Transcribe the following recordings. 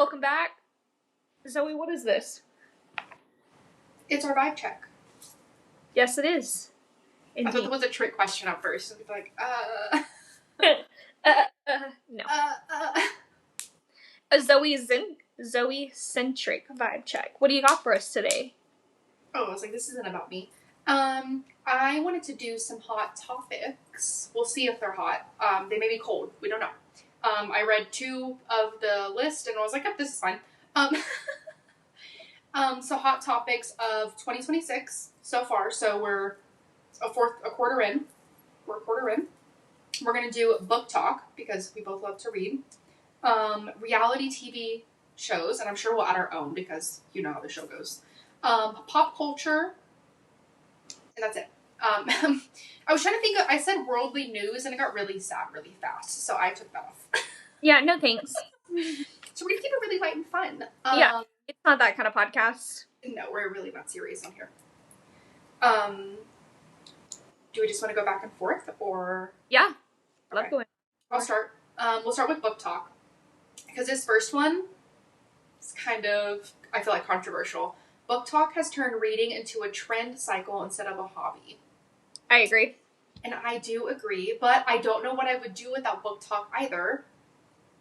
welcome back. Zoe, what is this? It's our vibe check. Yes, it is. Indeed. I thought that was a trick question at first. I'd be like, no. A Zoe-centric vibe check. What do you got for us today? Oh, I was like, this isn't about me. I wanted to do some hot topics. We'll see if they're hot. They may be cold. We don't know. I read 2 of the list and I was like, oh, this is fine. So hot topics of 2026 so far. So we're a quarter in. We're a quarter in. We're going to do BookTok because we both love to read. Reality TV shows, and I'm sure we'll add our own because you know how the show goes. Pop culture, and that's it. I was trying to think I said worldly news and it got really sad really fast, so I took that off. Yeah, no thanks. So we're going to keep it really light and fun. Yeah, it's not that kind of podcast. No, we're really not serious on here. Do we just want to go back and forth, or? Yeah, I love going. I'll start. We'll start with BookTok. Because this first one is kind of, I feel like, controversial. BookTok has turned reading into a trend cycle instead of a hobby. I agree. And I do agree, but I don't know what I would do without BookTok either.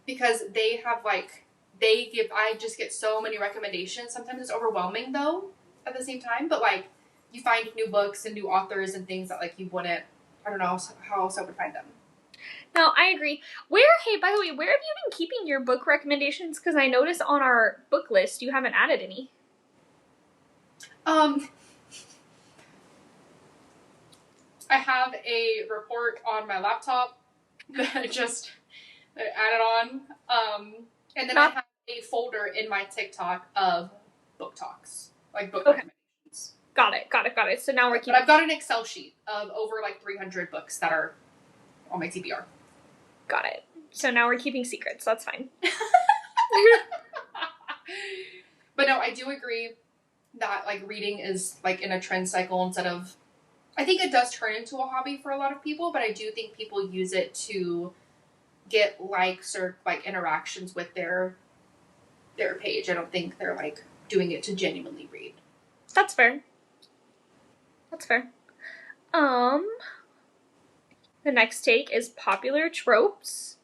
Because they have, like, I just get so many recommendations. Sometimes it's overwhelming, though, at the same time. But, like, you find new books and new authors and things that, like, you wouldn't, I don't know how else I would find them. No, I agree. Hey, by the way, where have you been keeping your book recommendations? Because I noticed on our book list you haven't added any. I have a report on my laptop that I just added on. And then I have a folder in my TikTok of book talks, like book recommendations. Got it. So now we're keeping... But I've got an Excel sheet of over like 300 books that are on my TBR. Got it. So now we're keeping secrets. That's fine. But no, I do agree that like reading is like in a trend cycle instead of... I think it does turn into a hobby for a lot of people, but I do think people use it to get likes or like interactions with their page. I don't think they're like doing it to genuinely read. That's fair. The next take is popular tropes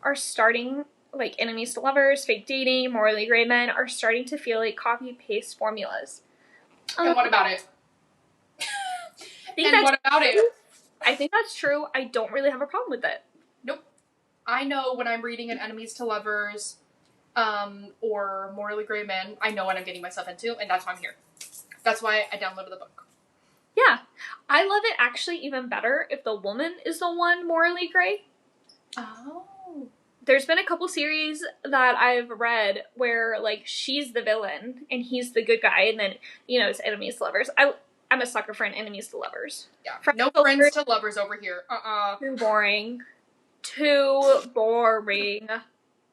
are starting, like enemies to lovers, fake dating, morally gray men are starting to feel like copy-paste formulas. And what about it? What about it? I think that's true. I don't really have a problem with it. Nope. I know when I'm reading an enemies to lovers or morally gray men, I know what I'm getting myself into, and that's why I'm here. That's why I downloaded the book. Yeah. I love it actually even better if the woman is the one morally gray. Oh. There's been a couple series that I've read where, like, she's the villain and he's the good guy, and then, you know, it's enemies to lovers. I'm a sucker for an enemies to lovers. Yeah. No friends to lovers over here. Too boring. Too boring.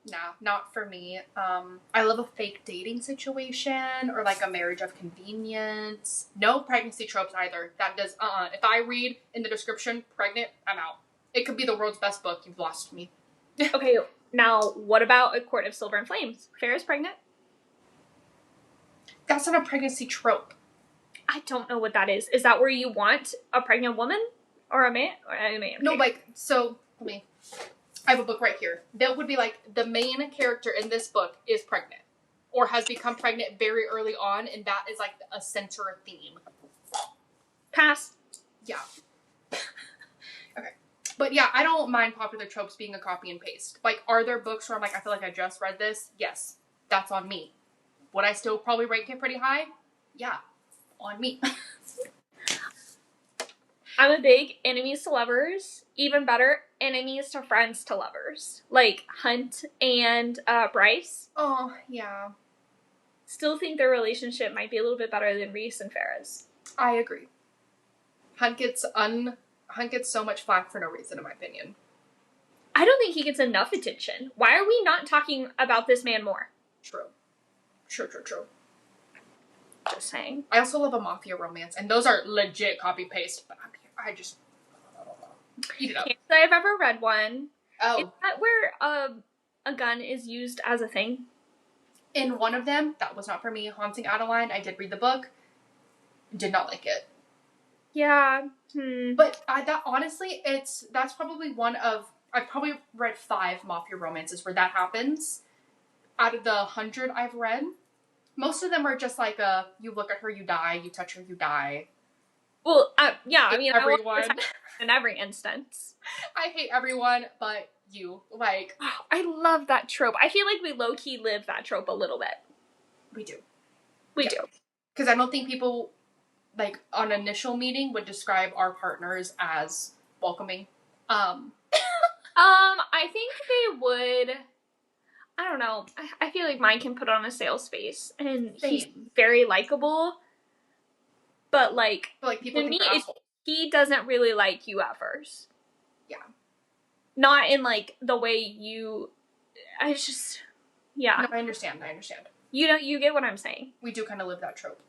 Nah, not for me. I love a fake dating situation or like a marriage of convenience. No pregnancy tropes either. That does, If I read in the description, pregnant, I'm out. It could be the world's best book. You've lost me. Okay, now what about A Court of Silver and Flames? Farrah's pregnant? That's not a pregnancy trope. I don't know what that is. Is that where you want a pregnant woman or a man? No, like, so, I have a book right here. That would be like the main character in this book is pregnant or has become pregnant very early on, and that is like a center theme. Pass. Yeah. Okay. But yeah, I don't mind popular tropes being a copy and paste. Like, are there books where I'm like, I feel like I just read this? Yes. That's on me. Would I still probably rank it pretty high? Yeah. On me. I'm a big enemies to lovers. Even better, enemies to friends to lovers. Like Hunt and Bryce. Oh, yeah. Still think their relationship might be a little bit better than Reese and Farrah's. I agree. Hunt gets so much flack for no reason, in my opinion. I don't think he gets enough attention. Why are we not talking about this man more? True. Just saying. I also love a mafia romance, and those are legit copy-paste, but I just eat it up. Can't say I've ever read one. Oh. Is that where a gun is used as a thing? In one of them, that was not for me. Haunting Adeline, I did read the book. Did not like it. Yeah. But that's probably one of, I've probably read 5 mafia romances where that happens. Out of the 100 I've read, most of them are just like you look at her, you die, you touch her, you die. Well, yeah, I mean, everyone. In every instance. I hate everyone but you. Like, I love that trope. I feel like we low-key live that trope a little bit. We do. We do. Because I don't think people, like, on initial meeting would describe our partners as welcoming. I think they would. I don't know. I feel like mine can put on a sales face, and he's very likable. But like people think they're assholes. He doesn't really like you at first. Yeah. Not in like the way you. Yeah. No, I understand. You get what I'm saying. We do kind of live that trope.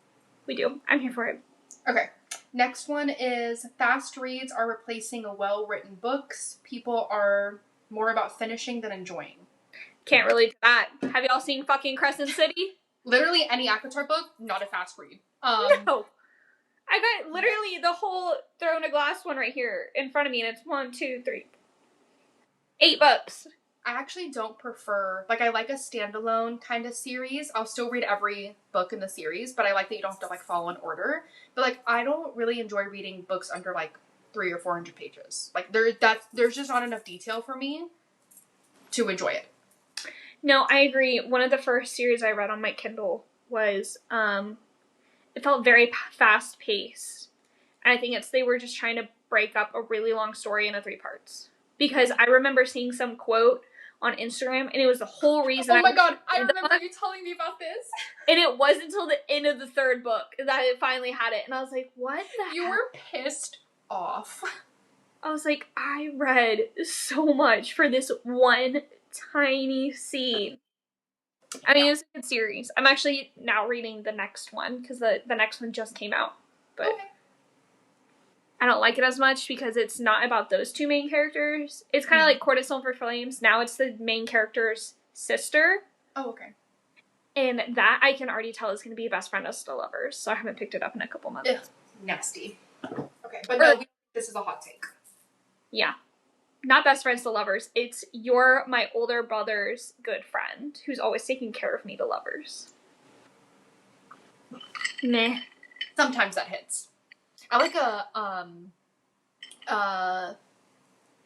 We do. I'm here for it. Okay. Next one is fast reads are replacing well-written books. People are more about finishing than enjoying. Can't relate to that. Have y'all seen fucking Crescent City? Literally any ACOTAR book, not a fast read. No. I got literally the whole Throne of Glass one right here in front of me, and it's 1, 2, 3, 8 books. I actually don't prefer, like, I like a standalone kind of series. I'll still read every book in the series, but I like that you don't have to, like, follow in order. But, like, I don't really enjoy reading books under, like, 300 or 400 pages. Like, there's just not enough detail for me to enjoy it. No, I agree. One of the first series I read on my Kindle was, it felt very fast-paced. And I think they were just trying to break up a really long story into 3 parts. Because I remember seeing some quote on Instagram, and it was the whole reason. Oh my god, I remember you telling me about this. And it wasn't until the end of the 3rd book that it finally had it. And I was like, what the heck? You were pissed off. I was like, I read so much for this one tiny scene. I mean, it's a good series. I'm actually now reading the next one, because the next one just came out. But okay. I don't like it as much because it's not about those 2 main characters. It's kind of like Court of Silver Flames. Now it's the main character's sister. Oh, okay. And that I can already tell is going to be best friend of still lovers. So I haven't picked it up in a couple months. Ugh, nasty. Okay, but no, this is a hot take. Yeah. Not best friends to lovers. It's my older brother's good friend who's always taking care of me to lovers. Meh. Sometimes that hits. I like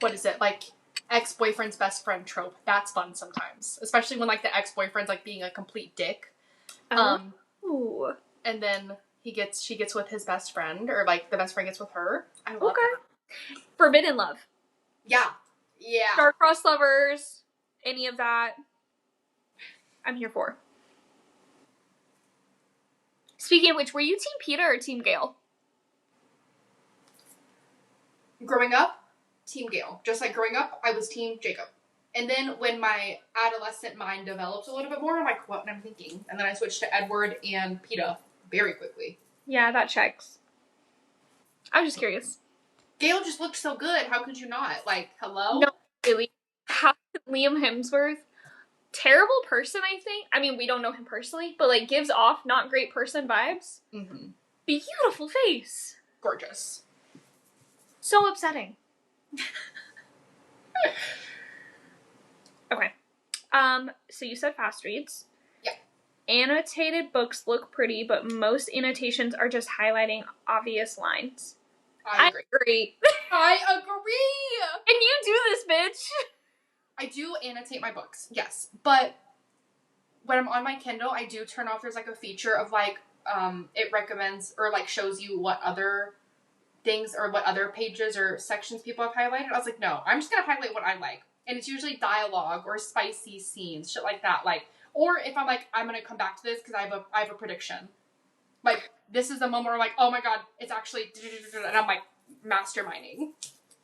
what is it? Like, ex-boyfriend's best friend trope. That's fun sometimes. Especially when, like, the ex-boyfriend's, like, being a complete dick. Ooh. And then she gets with his best friend, or, like, the best friend gets with her. I love that. Forbidden love. Yeah. Star-crossed lovers. Any of that. I'm here for. Speaking of which, were you Team Peter or Team Gale? Growing up, Team Gale. Just like growing up, I was Team Jacob. And then when my adolescent mind developed a little bit more, I'm like, what am I thinking? And then I switched to Edward and Peeta very quickly. Yeah, that checks. I was just curious. Gale just looked so good. How could you not? Like, hello? No, really. How Liam Hemsworth, terrible person, I think. I mean, we don't know him personally, but, like, gives off not great person vibes. Mm-hmm. Beautiful face. Gorgeous. So upsetting. Okay. So you said fast reads. Yeah. Annotated books look pretty, but most annotations are just highlighting obvious lines. I agree. I agree! And you do this, bitch! I do annotate my books, yes. But when I'm on my Kindle, I do turn off, there's like a feature of like, it recommends or like shows you what other things or what other pages or sections people have highlighted. I was like, no, I'm just gonna highlight what I like. And it's usually dialogue or spicy scenes, shit like that. Like, or if I'm like, I'm gonna come back to this because I have a prediction. Like, this is the moment where I'm like, oh my god, it's actually, and I'm like masterminding.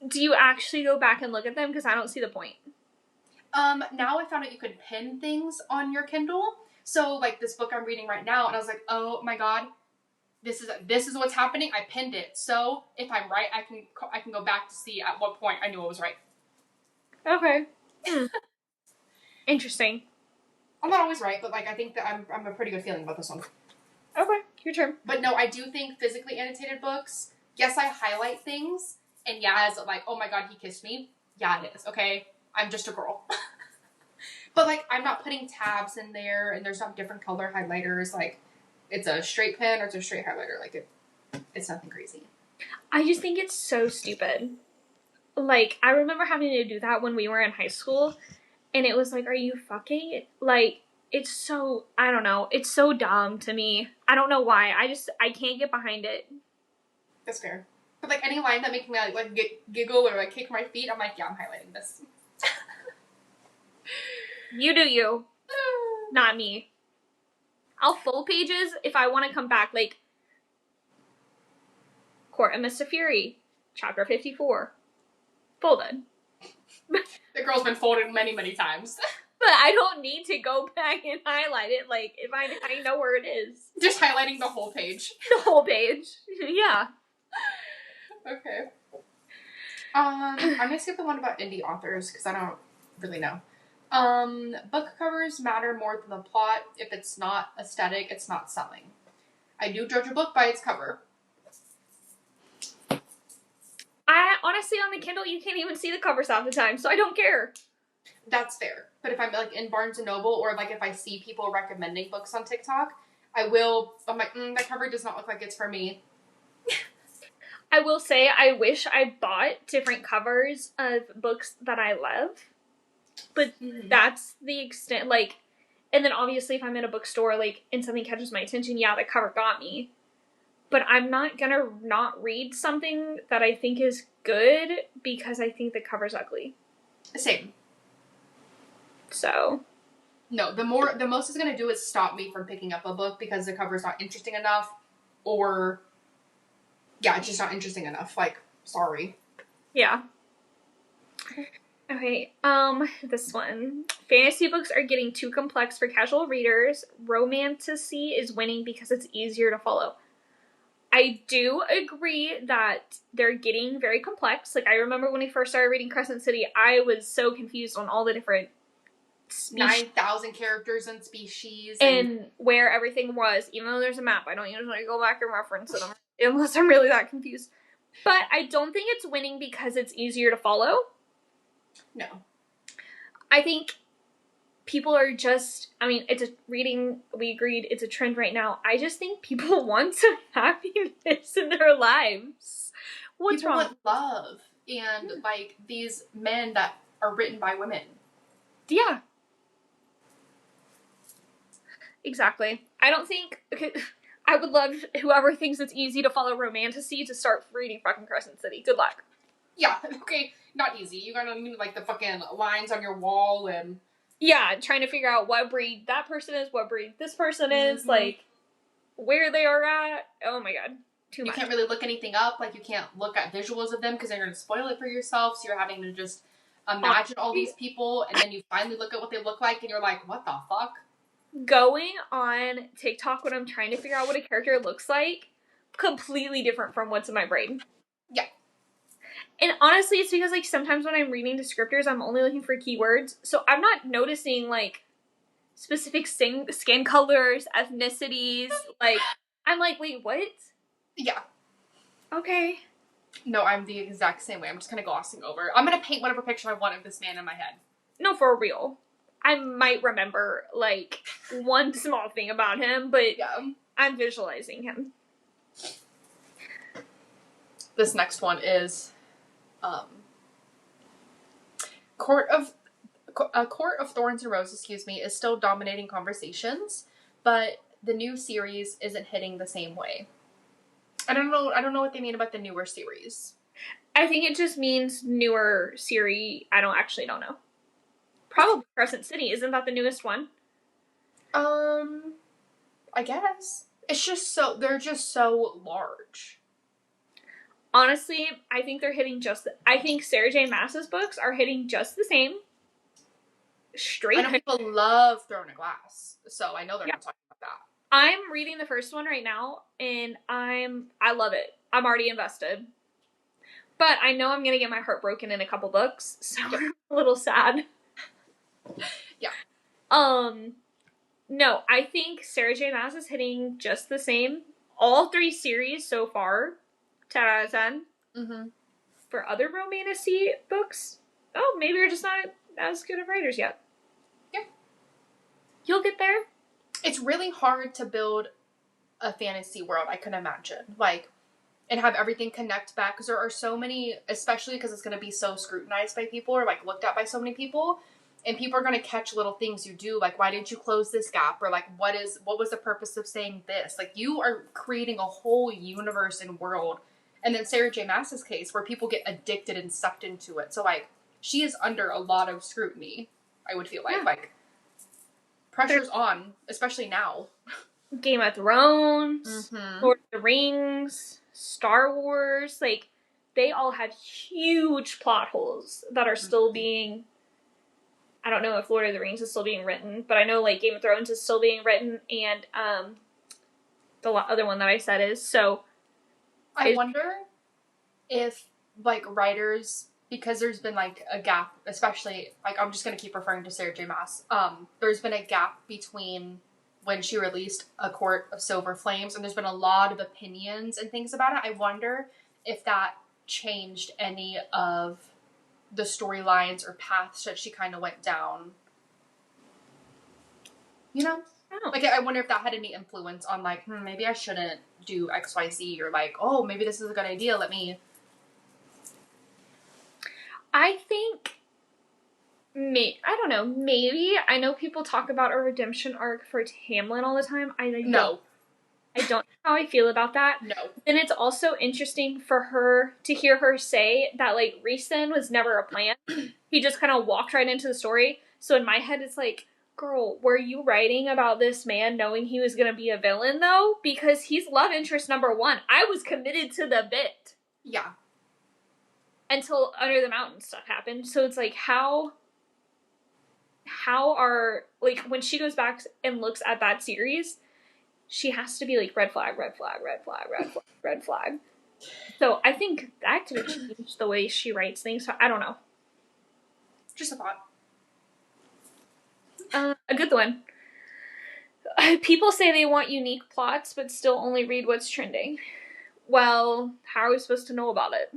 Do you actually go back and look at them? Because I don't see the point. Now I found out you can pin things on your Kindle. So like this book I'm reading right now, and I was like, oh my god, this is what's happening. I pinned it. So if I'm right, I can go back to see at what point I knew I was right. Okay. Interesting. I'm not always right, but like I think that I'm a pretty good feeling about this one. Okay, your turn. But no, I do think physically annotated books, yes, I highlight things, and yeah, is it like, oh my god, he kissed me? Yeah, it is, okay? I'm just a girl. But like, I'm not putting tabs in there, and there's not different color highlighters, like, it's a straight pen or it's a straight highlighter, like, it's nothing crazy. I just think it's so stupid. Like, I remember having to do that when we were in high school, and it was like, are you fucking? Like, it's so, I don't know, it's so dumb to me. I don't know why. I can't get behind it. That's fair. But like, any line that makes me like giggle or like kick my feet, I'm like, yeah, I'm highlighting this. You do you. Not me. I'll full pages if I want to come back, like, Court of Mr. Fury, chapter 54. Folded. The girl's been folded many, many times. But I don't need to go back and highlight it, like, if I know where it is. Just highlighting the whole page. The whole page. Yeah. Okay. I'm gonna skip the one about indie authors, because I don't really know. Book covers matter more than the plot. If it's not aesthetic, it's not selling. I do judge a book by its cover. I honestly, on the Kindle, you can't even see the covers half the time, so I don't care. That's fair. But if I'm like in Barnes & Noble, or like if I see people recommending books on TikTok, I'm like, that cover does not look like it's for me. I will say, I wish I bought different covers of books that I love. But that's the extent, like, and then obviously if I'm in a bookstore, like, and something catches my attention, yeah, the cover got me. But I'm not gonna not read something that I think is good because I think the cover's ugly. Same. So. No, the most it's gonna do is stop me from picking up a book because the cover's not interesting enough, or, yeah, it's just not interesting enough. Like, sorry. Yeah. Okay, this one. Fantasy books are getting too complex for casual readers. Romantasy is winning because it's easier to follow. I do agree that they're getting very complex. Like, I remember when I first started reading Crescent City, I was so confused on all the different 9,000 characters and species. And where everything was, even though there's a map. I don't usually go back and reference it unless I'm really that confused. But I don't think it's winning because it's easier to follow. No. I think people are just, I mean, it's a reading, we agreed, it's a trend right now. I just think people want some happiness in their lives. What's people wrong? Want love and, like, these men that are written by women. Yeah. Exactly. I don't think, okay, I would love whoever thinks it's easy to follow Romantasy to start reading fucking Crescent City. Good luck. Yeah, okay, not easy. You gotta need, like, the fucking lines on your wall and... Yeah, trying to figure out what breed that person is, what breed this person is, like, where they are at. Oh my god, too much. You can't really look anything up, like, you can't look at visuals of them because they're gonna spoil it for yourself, so you're having to just imagine all these people, and then you finally look at what they look like, and you're like, what the fuck? Going on TikTok when I'm trying to figure out what a character looks like, completely different from what's in my brain. Yeah. And honestly, it's because, like, sometimes when I'm reading descriptors, I'm only looking for keywords, so I'm not noticing, like, specific skin colors, ethnicities, like, I'm like, wait, what? Yeah. Okay. No, I'm the exact same way. I'm just kind of glossing over. I'm gonna paint whatever picture I want of this man in my head. No, for real. I might remember, like, one small thing about him, but yeah. I'm visualizing him. This next one is, Court of Thorns and Roses, is still dominating conversations, but the new series isn't hitting the same way. I don't know what they mean about the newer series. I think it just means newer series. I don't know. Probably Crescent City. Isn't that the newest one? I guess. They're just so large. Honestly, I think they're hitting I think Sarah J. Maas's books are hitting just the same. Straight. I know people love Throne of Glass, so I know they're not talking about that. I'm reading the first one right now, and I love it. I'm already invested. But I know I'm going to get my heart broken in a couple books, so I'm a little sad. Yeah. No, I think Sarah J. Maas is hitting just the same. All 3 series so far, 10 out of 10. Mm-hmm. For other romantasy books, oh, maybe you're just not as good of writers yet. Yeah. You'll get there. It's really hard to build a fantasy world, I can imagine. Like, and have everything connect back, because there are so many, especially because it's going to be so scrutinized by people, or like looked at by so many people, and people are going to catch little things you do, like, why didn't you close this gap, or like, what was the purpose of saying this? Like, you are creating a whole universe and world. And then Sarah J. Maas's case, where people get addicted and sucked into it. So like, she is under a lot of scrutiny, I would feel like. Yeah. Like, pressure's on, especially now. Game of Thrones, Mm-hmm. Lord of the Rings, Star Wars, like, they all have huge plot holes that are still being, I don't know if Lord of the Rings is still being written, but I know, like, Game of Thrones is still being written, and the other one that I said is, so. I wonder if, like, writers, because there's been, like, a gap, especially, like, I'm just going to keep referring to Sarah J. Maas, there's been a gap between when she released A Court of Silver Flames, and there's been a lot of opinions and things about it. I wonder if that changed any of the storylines or paths that she kind of went down. You know? Like, I wonder if that had any influence on, like, maybe I shouldn't do XYZ, or like, oh, maybe this is a good idea, let me... I think, I don't know, maybe, I know people talk about a redemption arc for Tamlin all the time. I don't know how I feel about that. No. And it's also interesting for her to hear her say that, like, Rhysand was never a plan. He just kind of walked right into the story. So in my head, it's like, girl, were you writing about this man knowing he was going to be a villain, though? Because he's love interest number 1. I was committed to the bit. Yeah. Until Under the Mountain stuff happened. So it's like, how are, like, when she goes back and looks at that series, she has to be like, red flag, red flag, red flag, red flag, red flag. So I think that could have changed the way she writes things. So I don't know. Just a thought. A good one. People say they want unique plots, but still only read what's trending. Well, how are we supposed to know about it?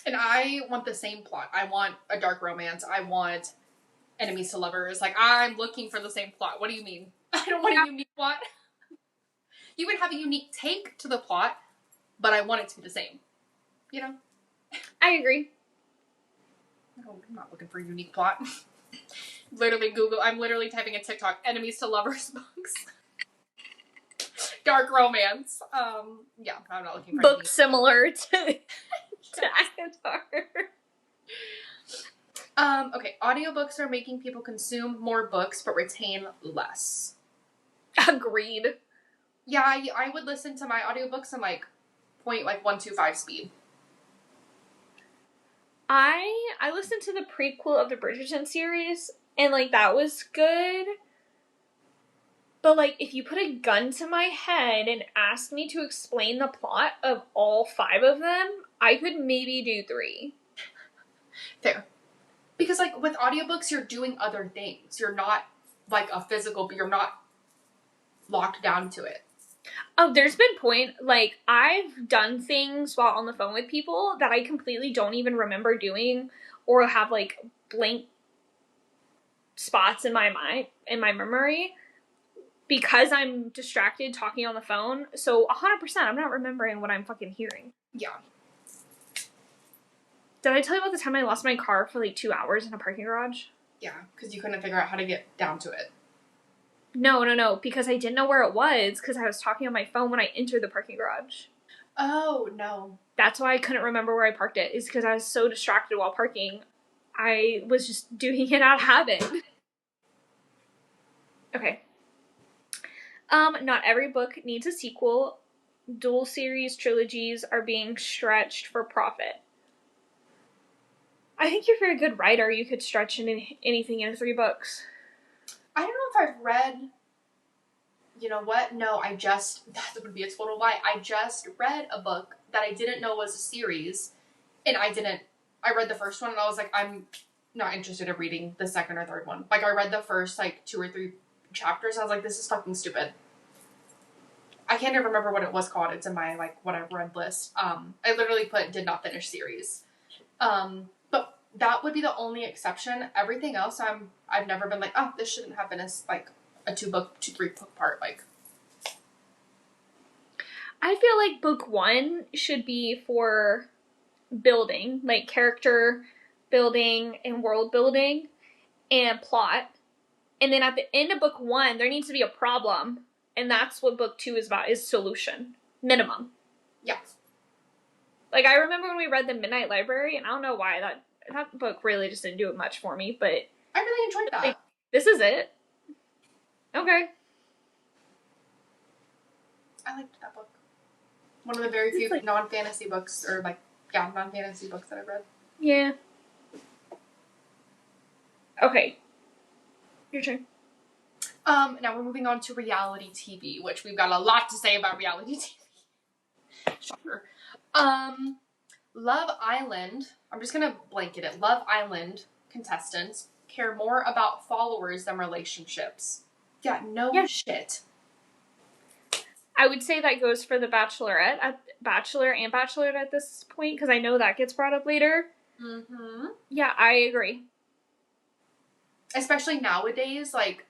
And I want the same plot. I want a dark romance. I want enemies to lovers. Like, I'm looking for the same plot. What do you mean? I don't want a unique plot. You would have a unique take to the plot, but I want it to be the same. You know? I agree. I'm not looking for a unique plot. I'm literally typing in TikTok, enemies to lovers books. Dark romance. Yeah, I'm not looking for books similar to Avatar. Okay, audiobooks are making people consume more books but retain less. Agreed. Yeah, I would listen to my audiobooks in like 0.125 speed. I listened to the prequel of the Bridgerton series, and, like, that was good. But, like, if you put a gun to my head and asked me to explain the plot of all 5 of them, I could maybe do 3. Fair. Because, like, with audiobooks, you're doing other things. You're not, like, a physical, but you're not locked down to it. Oh, there's been like, I've done things while on the phone with people that I completely don't even remember doing, or have, like, blank spots in my mind, in my memory, because I'm distracted talking on the phone. So 100%, I'm not remembering what I'm fucking hearing. Yeah. Did I tell you about the time I lost my car for, like, 2 hours in a parking garage? Yeah, because you couldn't figure out how to get down to it. No, because I didn't know where it was, because I was talking on my phone when I entered the parking garage. Oh, no. That's why I couldn't remember where I parked it, is because I was so distracted while parking. I was just doing it out of habit. Okay. Not every book needs a sequel. Dual series trilogies are being stretched for profit. I think you're a very good writer. You could stretch anything into 3 books. I don't know if I've read... You know what? No, that would be a total lie. I just read a book that I didn't know was a series, and I read the first one, and I was like, I'm not interested in reading the second or third one. Like, I read the first, like, 2 or 3 chapters. I was like, this is fucking stupid. I can't even remember what it was called. It's in my, like, what I've read list. I literally put did not finish series. But that would be the only exception. Everything else, I've never been like, oh, this shouldn't have been a 3 book part. Like, I feel like book 1 should be for building, like character building and world building and plot. And then at the end of book 1, there needs to be a problem. And that's what book 2 is about, is solution. Minimum. yeah. Like, I remember when we read The Midnight Library, and I don't know why, that book really just didn't do much for me, but I really enjoyed that. like, this is it. Okay. I liked that book. One of the very few like, non-fantasy books, or like, yeah, non-fantasy books that I've read. Yeah. Okay. Your turn. Now we're moving on to reality TV, which we've got a lot to say about reality TV. Shocker. Love Island, I'm just gonna blanket it. Love Island contestants care more about followers than relationships. Yeah, no shit. I would say that goes for the Bachelor and Bachelorette at this point, because I know that gets brought up later. Mm-hmm. Yeah, I agree. Especially nowadays, like,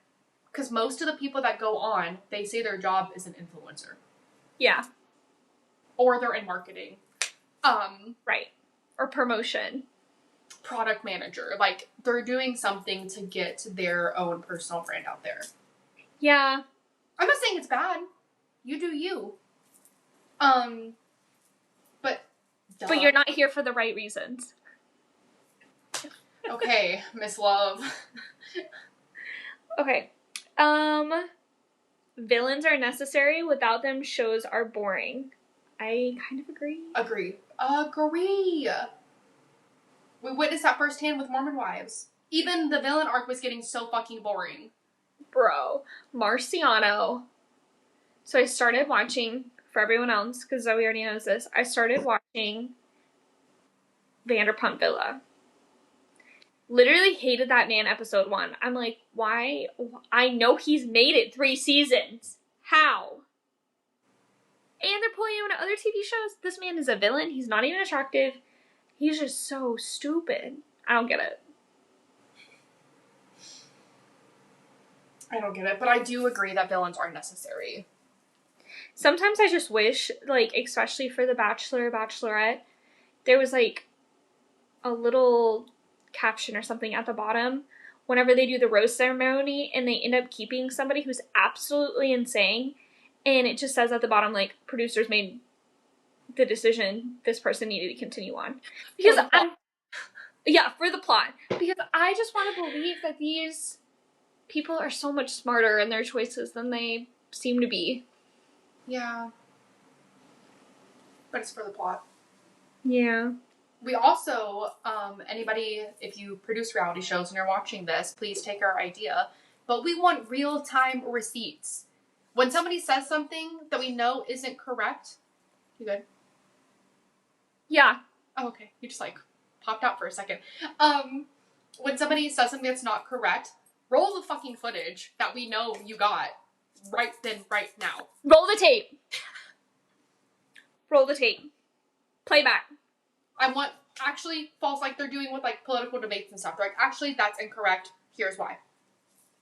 because most of the people that go on, they say their job is an influencer. Yeah. Or they're in marketing. Right. Or promotion. Product manager. Like, they're doing something to get their own personal brand out there. Yeah. I'm not saying it's bad. You do you. But duh. But you're not here for the right reasons. Okay, Miss Love. Okay. Villains are necessary. Without them, shows are boring. I kind of agree. Agree. We witnessed that firsthand with Mormon Wives. Even the villain arc was getting so fucking boring. Bro. Marciano. So I started watching, for everyone else, because Zoe already knows this, I started watching Vanderpump Villa. Literally hated that man episode 1. I'm like, why? I know he's made it 3 seasons. How? And they're pulling him into other TV shows. This man is a villain. He's not even attractive. He's just so stupid. I don't get it. I don't get it, but I do agree that villains are necessary. Sometimes I just wish, like, especially for the Bachelor, Bachelorette, there was, like, a little caption or something at the bottom whenever they do the rose ceremony and they end up keeping somebody who's absolutely insane, and it just says at the bottom, like, producers made the decision this person needed to continue on. Because for the plot. Because I just want to believe that these people are so much smarter in their choices than they seem to be. Yeah. But it's for the plot. Yeah. We also, anybody, if you produce reality shows and you're watching this, please take our idea. But we want real-time receipts. When somebody says something that we know isn't correct, you good? Yeah. Oh, okay. You just, like, popped out for a second. When somebody says something that's not correct, roll the fucking footage that we know you got right then, right now. Roll the tape. Roll the tape. Playback. I want, actually, false like they're doing with, like, political debates and stuff. They're like, actually, that's incorrect. Here's why.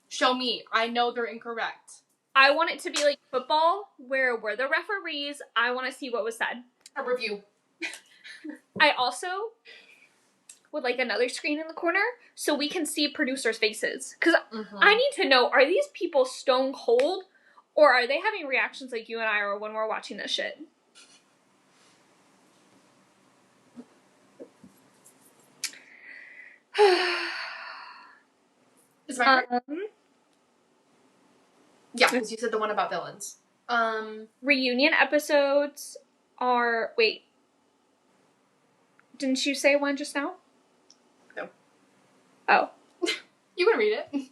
Show me. I know they're incorrect. I want it to be like football, where we're the referees. I want to see what was said. A review. I also would like another screen in the corner so we can see producers' faces. Because I need to know, are these people stone cold, or are they having reactions like you and I are when we're watching this shit? Is my yeah, because you said the one about villains. Reunion episodes are... Wait. Didn't you say one just now? No. Oh. You can read it.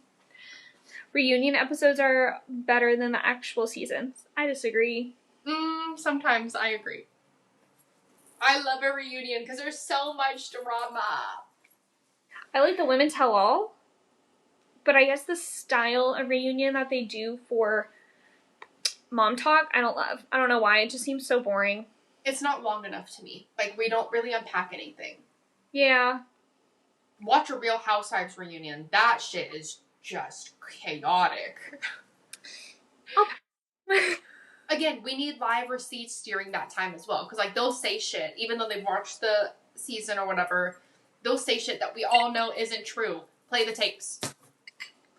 Reunion episodes are better than the actual seasons. I disagree. Sometimes I agree. I love a reunion because there's so much drama. I like the Women Tell All. But I guess the style of reunion that they do for Mom Talk, I don't love. I don't know why. It just seems so boring. It's not long enough to me. Like, we don't really unpack anything. Yeah. Watch a Real Housewives reunion. That shit is just chaotic. Again, we need live receipts during that time as well. Because, like, they'll say shit, even though they've watched the season or whatever, they'll say shit that we all know isn't true. Play the tapes.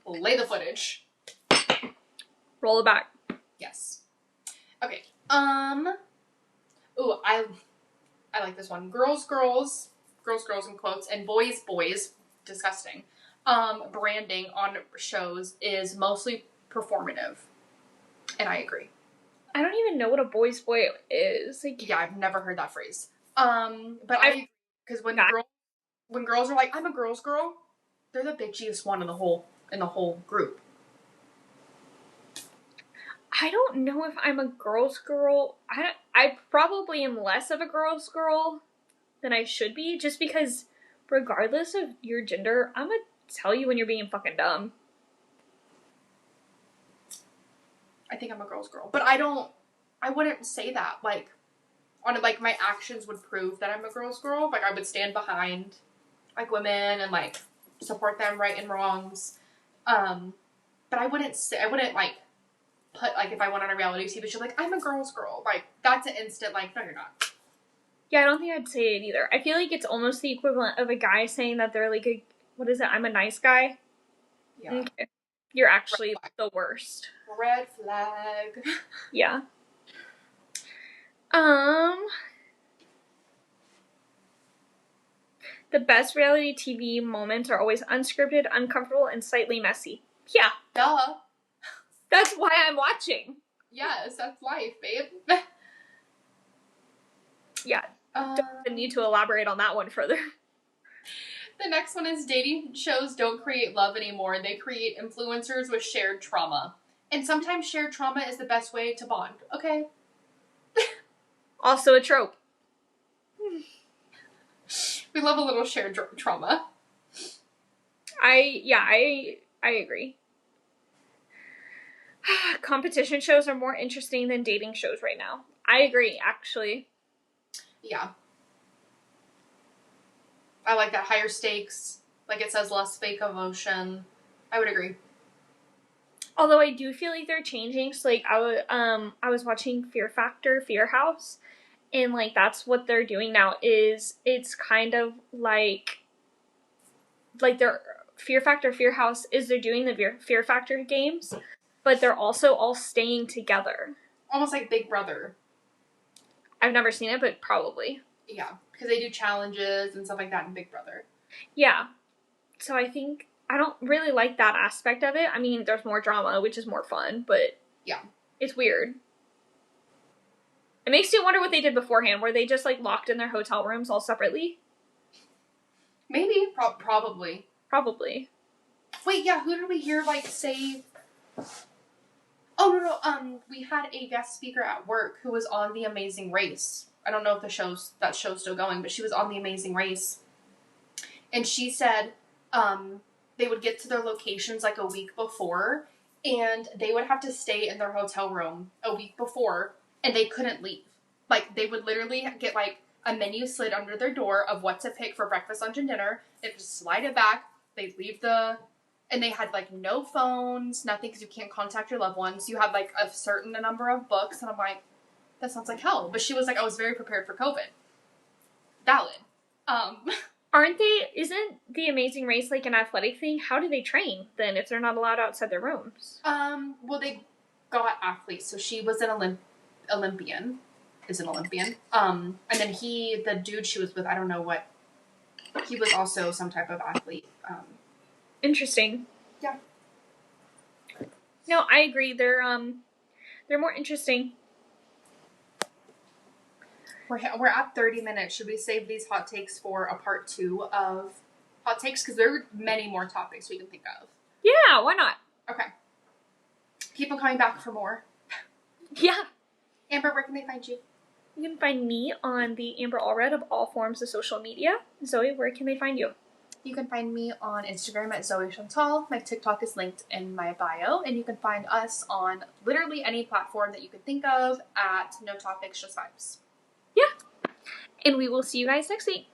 Play the footage. Roll it back. Yes. Okay. Ooh, I like this one. Girls in quotes, and boys, disgusting. Branding on shows is mostly performative. And I agree. I don't even know what a boy is. Like, yeah, I've never heard that phrase. But I, because when girls are like, I'm a girl's girl, they're the bitchiest one in the whole group. I don't know if I'm a girl's girl. I probably am less of a girl's girl than I should be, just because regardless of your gender, I'm gonna tell you when you're being fucking dumb. I think I'm a girl's girl. But I wouldn't say that. Like, like, my actions would prove that I'm a girl's girl. Like, I would stand behind, like, women and, like, support them right and wrongs. But I wouldn't, like, put, like, if I went on a reality TV show, like, I'm a girl's girl. Like, that's an instant, like, no, you're not. Yeah, I don't think I'd say it either. I feel like it's almost the equivalent of a guy saying that they're like what is it? I'm a nice guy. Yeah. Okay. You're actually the worst. Red flag. Yeah. The best reality TV moments are always unscripted, uncomfortable, and slightly messy. Yeah. Duh. That's why I'm watching. Yes, that's life, babe. Yeah. Don't need to elaborate on that one further. The next one is dating shows don't create love anymore. They create influencers with shared trauma. And sometimes shared trauma is the best way to bond. Okay? Also a trope. We love a little shared trauma. I agree. Competition shows are more interesting than dating shows right now. I agree, actually. Yeah. I like that. Higher stakes. Like it says less fake emotion. I would agree. Although I do feel like they're changing. So like I was watching Fear Factor, Fear House, and like that's what they're doing now is it's kind of like their Fear Factor, Fear House is they're doing the Fear Factor games, but they're also all staying together. Almost like Big Brother. I've never seen it, but probably. Yeah, because they do challenges and stuff like that in Big Brother. Yeah. So I think I don't really like that aspect of it. I mean, there's more drama, which is more fun, but yeah, it's weird. It makes you wonder what they did beforehand. Were they just like locked in their hotel rooms all separately? Maybe. Probably. Probably. Wait, yeah, who did we hear like say... Oh, no, we had a guest speaker at work who was on The Amazing Race. I don't know if that show's still going, but she was on The Amazing Race. And she said they would get to their locations like a week before, and they would have to stay in their hotel room a week before, and they couldn't leave. Like, they would literally get like a menu slid under their door of what to pick for breakfast, lunch, and dinner. They'd just slide it back. They'd leave and they had, like, no phones, nothing, because you can't contact your loved ones. You had, like, a certain number of books, and I'm like, that sounds like hell. But she was like, I was very prepared for COVID. Valid. Isn't The Amazing Race, like, an athletic thing? How do they train, then, if they're not allowed outside their rooms? Well, they got athletes, so she was an Olympian. Is an Olympian. And then the dude she was with, I don't know what, he was also some type of athlete. Interesting. Yeah. No, I agree. They're more interesting. We're at 30 minutes. Should we save these hot takes for a part 2 of hot takes? Because there are many more topics we can think of. Yeah, why not? Okay. Keep on coming back for more. Yeah. Amber, where can they find you? You can find me on the Amber Allred of all forms of social media. Zoe, where can they find you? You can find me on Instagram at Zoe Chantal. My TikTok is linked in my bio, and you can find us on literally any platform that you could think of at No Topics, Just Vibes. Yeah. And we will see you guys next week.